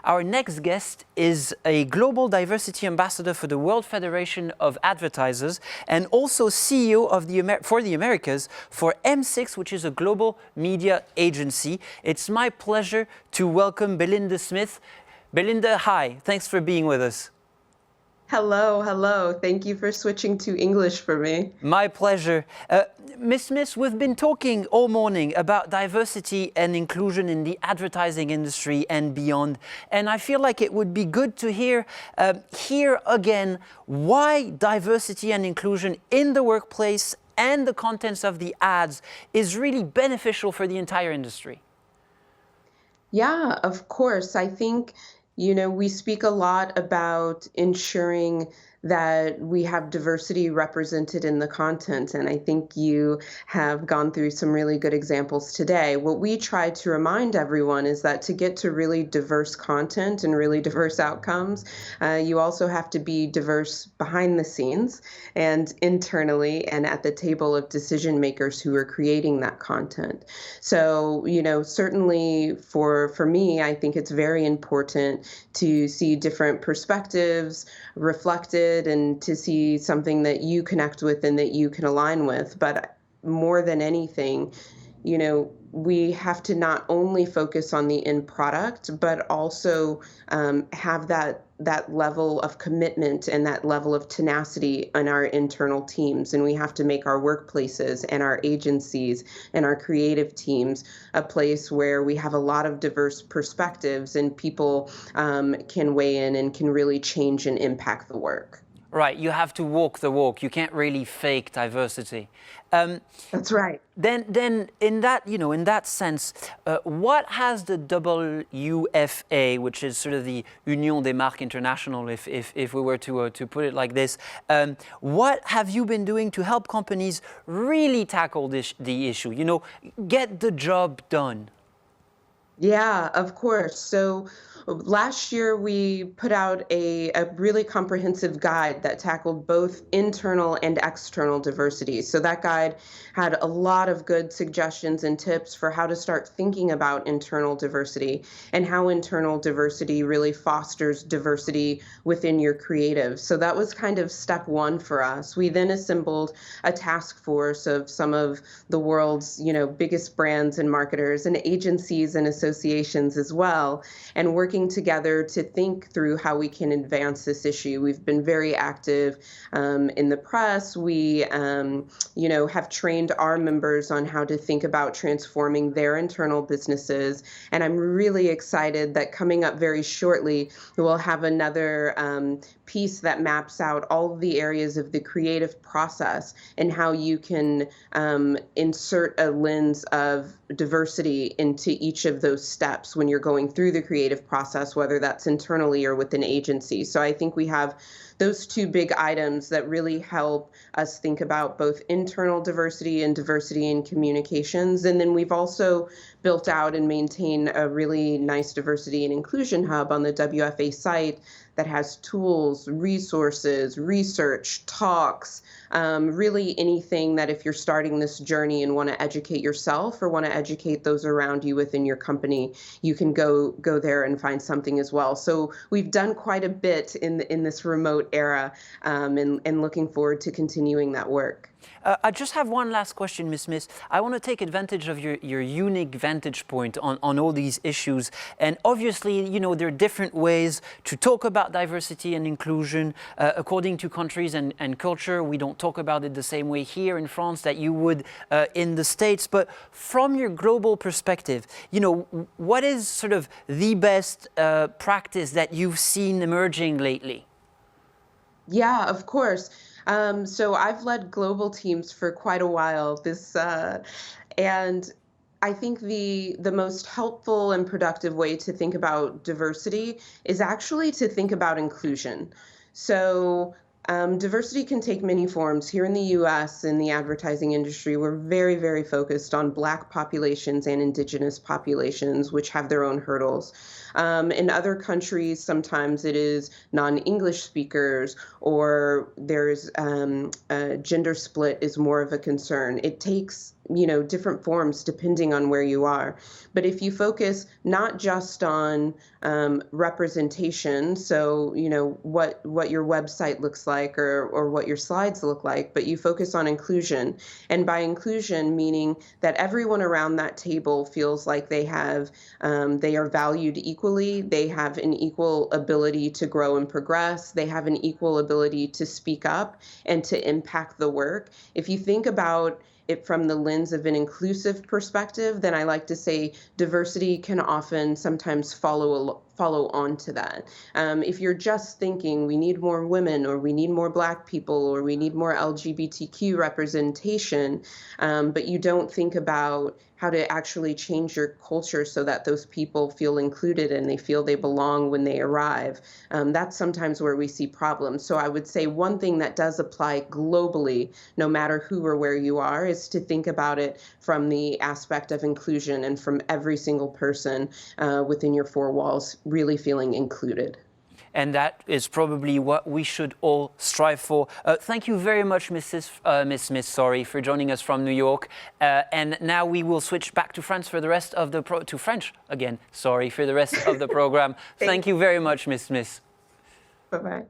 Our next guest is a global diversity ambassador for the World Federation of Advertisers and also CEO of for the Americas for M6, which is a global media agency. It's my pleasure to welcome Belinda Smith. Belinda, hi. Thanks for being with us. Hello, hello. Thank you for switching to English for me. My pleasure. Ms. Smith, we've been talking all morning about diversity and inclusion in the advertising industry and beyond. And I feel like it would be good to hear again why diversity and inclusion in the workplace and the contents of the ads is really beneficial for the entire industry. Yeah, of course. I think, we speak a lot about ensuring that we have diversity represented in the content. And I think you have gone through some really good examples today. What we try to remind everyone is that to get to really diverse content and really diverse outcomes, you also have to be diverse behind the scenes and internally and at the table of decision makers who are creating that content. So, certainly for me, I think it's very important to see different perspectives reflected and to see something that you connect with and that you can align with. But more than anything, we have to not only focus on the end product, but also have that level of commitment and that level of tenacity in our internal teams. And we have to make our workplaces and our agencies and our creative teams a place where we have a lot of diverse perspectives and people can weigh in and can really change and impact the work. Right, you have to walk the walk. You can't really fake diversity. That's right. Then, in that sense, what has the WFA, which is sort of the Union des Marques International, if we were to put it like this, what have you been doing to help companies really tackle the issue? Get the job done. Yeah, of course. So last year we put out a really comprehensive guide that tackled both internal and external diversity. So that guide had a lot of good suggestions and tips for how to start thinking about internal diversity and how internal diversity really fosters diversity within your creative. So that was kind of step one for us. We then assembled a task force of some of the world's, biggest brands and marketers and agencies and associations as well, and working together to think through how we can advance this issue. We've been very active in the press. We, have trained our members on how to think about transforming their internal businesses. And I'm really excited that coming up very shortly, we'll have another piece that maps out all of the areas of the creative process and how you can insert a lens of diversity into each of those steps when you're going through the creative process, whether that's internally or with an agency. So I think we have those two big items that really help us think about both internal diversity and diversity in communications. And then we've also built out and maintained a really nice diversity and inclusion hub on the WFA site that has tools, resources, research, talks, really anything that if you're starting this journey and want to educate yourself or want to educate those around you within your company, you can go there and find something as well. So we've done quite a bit in this remote era and looking forward to continuing that work. I just have one last question, Ms. Smith. I want to take advantage of your unique vantage point on all these issues. And obviously, there are different ways to talk about diversity and inclusion according to countries and culture. We don't talk about it the same way here in France that you would in the States. But from your global perspective, what is sort of the best practice that you've seen emerging lately? Yeah, of course. So I've led global teams for quite a while. And I think the most helpful and productive way to think about diversity is actually to think about inclusion. So diversity can take many forms. Here in the US, in the advertising industry, we're very, very focused on Black populations and Indigenous populations, which have their own hurdles. In other countries, sometimes it is non-English speakers, or there's gender split is more of a concern. It takes different forms depending on where you are. But if you focus not just on representation, so what your website looks like or what your slides look like, but you focus on inclusion. And by inclusion, meaning that everyone around that table feels like they are valued equally, they have an equal ability to grow and progress, they have an equal ability to speak up and to impact the work. If you think about it from the lens of an inclusive perspective, then I like to say diversity can often sometimes follow on to that. If you're just thinking we need more women, or we need more Black people, or we need more LGBTQ representation, but you don't think about how to actually change your culture so that those people feel included and they feel they belong when they arrive, that's sometimes where we see problems. So I would say one thing that does apply globally, no matter who or where you are, is to think about it from the aspect of inclusion and from every single person within your four walls really feeling included. And that is probably what we should all strive for. Thank you very much, Miss Smith, for joining us from New York. And now we will switch back to France for the rest of the to French again. Sorry for the rest of the program. Thank you very much, Miss Smith. Bye-bye.